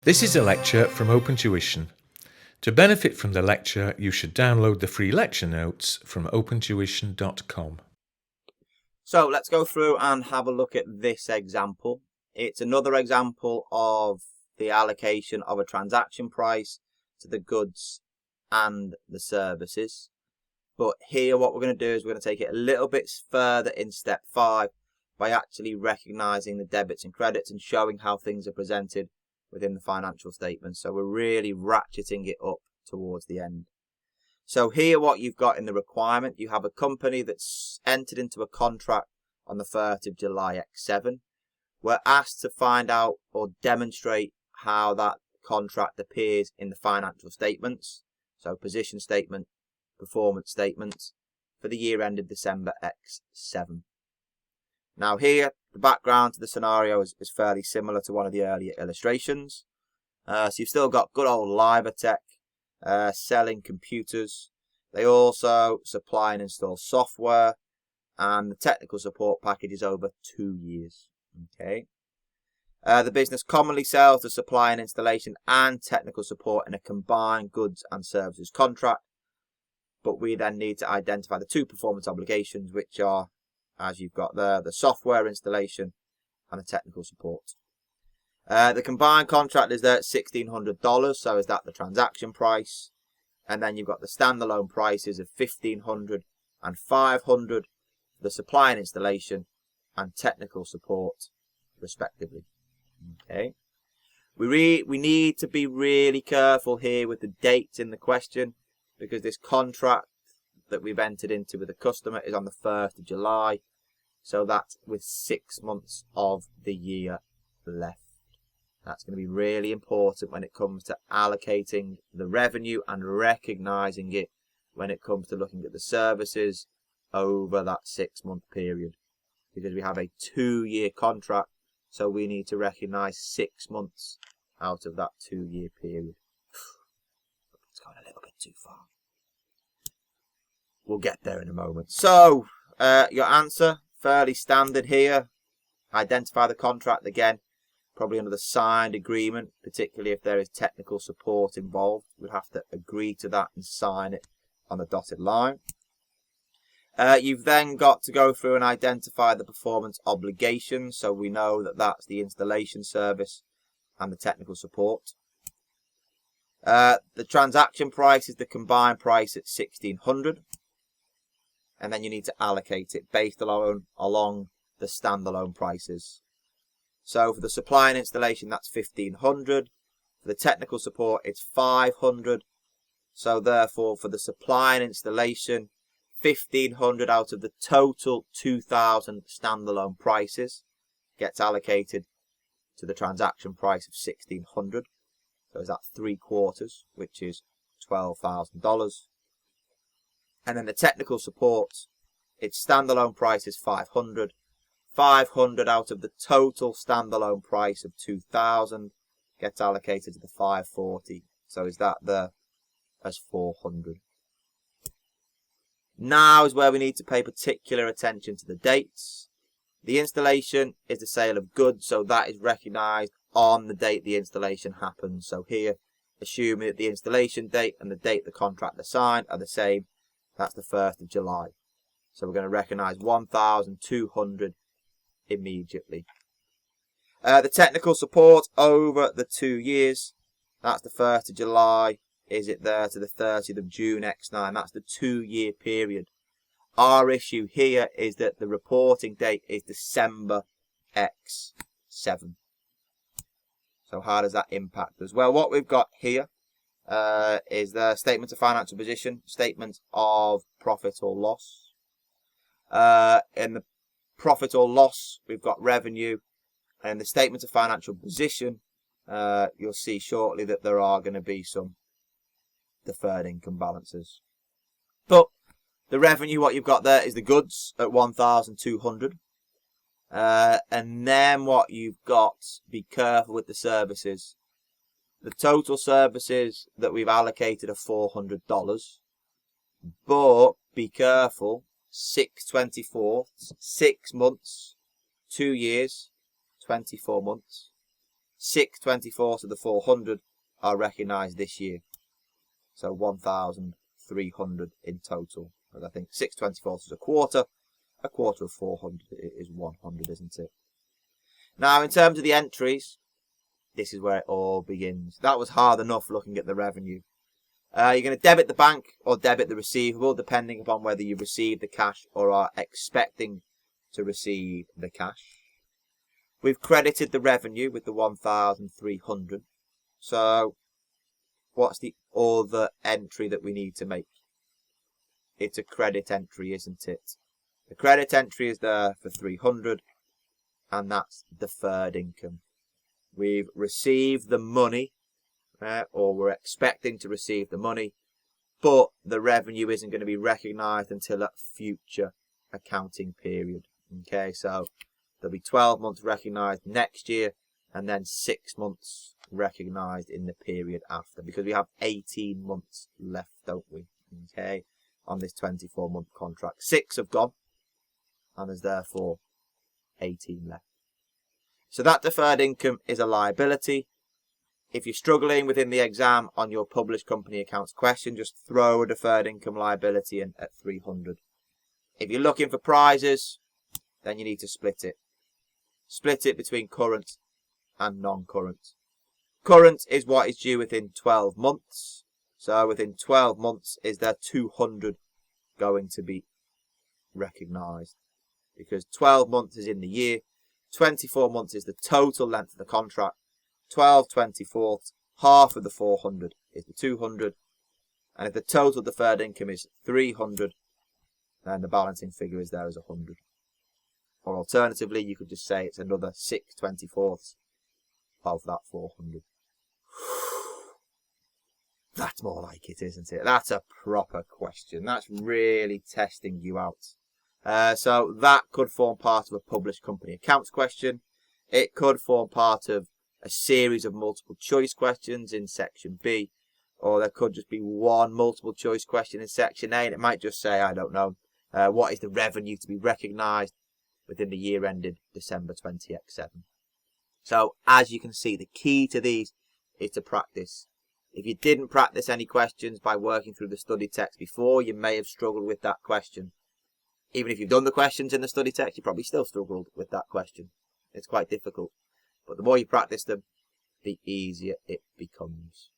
This is a lecture from OpenTuition. To benefit from the lecture, you should download the free lecture notes from opentuition.com. So let's go through and have a look at this example. It's another example of the allocation of a transaction price to the goods and the services. But here what we're going to do is we're going to take it a little bit further in step 5 by actually recognizing the debits and credits and showing how things are presented within the financial statement. So we're really ratcheting it up towards the end. So here what you've got in the requirement, you have a company that's entered into a contract on the 1st of July X7. We're asked to find out or demonstrate how that contract appears in the financial statements. So position statement, performance statements for the year ended December X7. Now here, the background to the scenario is fairly similar to one of the earlier illustrations. So you've still got good old LiverTech selling computers. They also supply and install software, and the technical support package is over 2 years. Okay. The business commonly sells the supply and installation and technical support in a combined goods and services contract, but we then need to identify the two performance obligations, which are, as you've got there, the software installation and the technical support. The combined contract is there at $1,600, so is that the transaction price? And then you've got the standalone prices of $1,500 and $500 for the supply and installation and technical support, respectively. Okay. We need to be really careful here with the dates in the question, because this contract that we've entered into with the customer is on the 1st of July. So that's with 6 months of the year left. That's going to be really important when it comes to allocating the revenue and recognizing it when it comes to looking at the services over that 6 month period. Because we have a 2-year contract, so we need to recognize 6 months out of that 2-year period. It's going a little bit too far. We'll get there in a moment. So, your answer, fairly standard here. Identify the contract again, probably under the signed agreement, particularly if there is technical support involved. We'd have to agree to that and sign it on the dotted line. You've then got to go through and identify the performance obligations. So we know that that's the installation service and the technical support. The transaction price is the combined price at $1,600. And then you need to allocate it based along the standalone prices. So for the supply and installation, that's $1,500. For the technical support, it's $500. So therefore, for the supply and installation, $1,500 out of the total 2,000 standalone prices gets allocated to the transaction price of $1,600. So is that 3/4, which is $12,000. And then the technical support, its standalone price is $500. $500 out of the total standalone price of $2,000 gets allocated to the $540. So is that there as $400. Now is where we need to pay particular attention to the dates. The installation is the sale of goods, so that is recognised on the date the installation happens. So here, assuming that the installation date and the date the contract is signed are the same, that's the 1st of July. So we're going to recognise $1,200 immediately. The technical support over the 2 years, that's the 1st of July, is it there to the 30th of June X9. That's the 2-year period. Our issue here is that the reporting date is December X7. So how does that impact us? Well, what we've got here is the statement of financial position, statement of profit or loss. In the profit or loss, we've got revenue, and in the statement of financial position, you'll see shortly that there are going to be some deferred income balances. But the revenue, what you've got there is the goods at $1,200. And then what you've got, be careful with the services. The total services that we've allocated are $400. But be careful, 6/24, 6 months, 2 years, 24 months. 6/24 of the 400 are recognised this year. So 1,300 in total. And I think 6/24 is a quarter of 400 is 100, isn't it? Now, in terms of the entries, this is where it all begins. That was hard enough looking at the revenue. You're going to debit the bank or debit the receivable, depending upon whether you receive the cash or are expecting to receive the cash. We've credited the revenue with the 1,300. So, what's the other entry that we need to make? It's a credit entry, isn't it? The credit entry is there for 300, and that's deferred income. We've received the money, or we're expecting to receive the money, but the revenue isn't going to be recognised until a future accounting period. Okay, so there'll be 12 months recognised next year, and then 6 months recognised in the period after, because we have 18 months left, don't we? Okay, on this 24-month contract. 6 have gone, and there's therefore 18 left. So that deferred income is a liability. If you're struggling within the exam on your published company accounts question, just throw a deferred income liability in at 300. If you're looking for prizes, then you need to split it. Split it between current and non-current. Current is what is due within 12 months. So within 12 months, is there 200 going to be recognised? Because 12 months is in the year, 24 months is the total length of the contract, 12/24, half of the 400 is the 200, and if the total deferred income is 300, then the balancing figure is there as 100. Or alternatively, you could just say it's another 6/24 of that 400. That's more like it, isn't it? That's a proper question. That's really testing you out. So that could form part of a published company accounts question. It could form part of a series of multiple choice questions in section B, or there could just be one multiple choice question in section A, and it might just say, I don't know, what is the revenue to be recognised within the year ended December 20x7. So as you can see, the key to these is to practice. If you didn't practice any questions by working through the study text before, you may have struggled with that question. Even if you've done the questions in the study text, you probably still struggled with that question. It's quite difficult. But the more you practice them, the easier it becomes.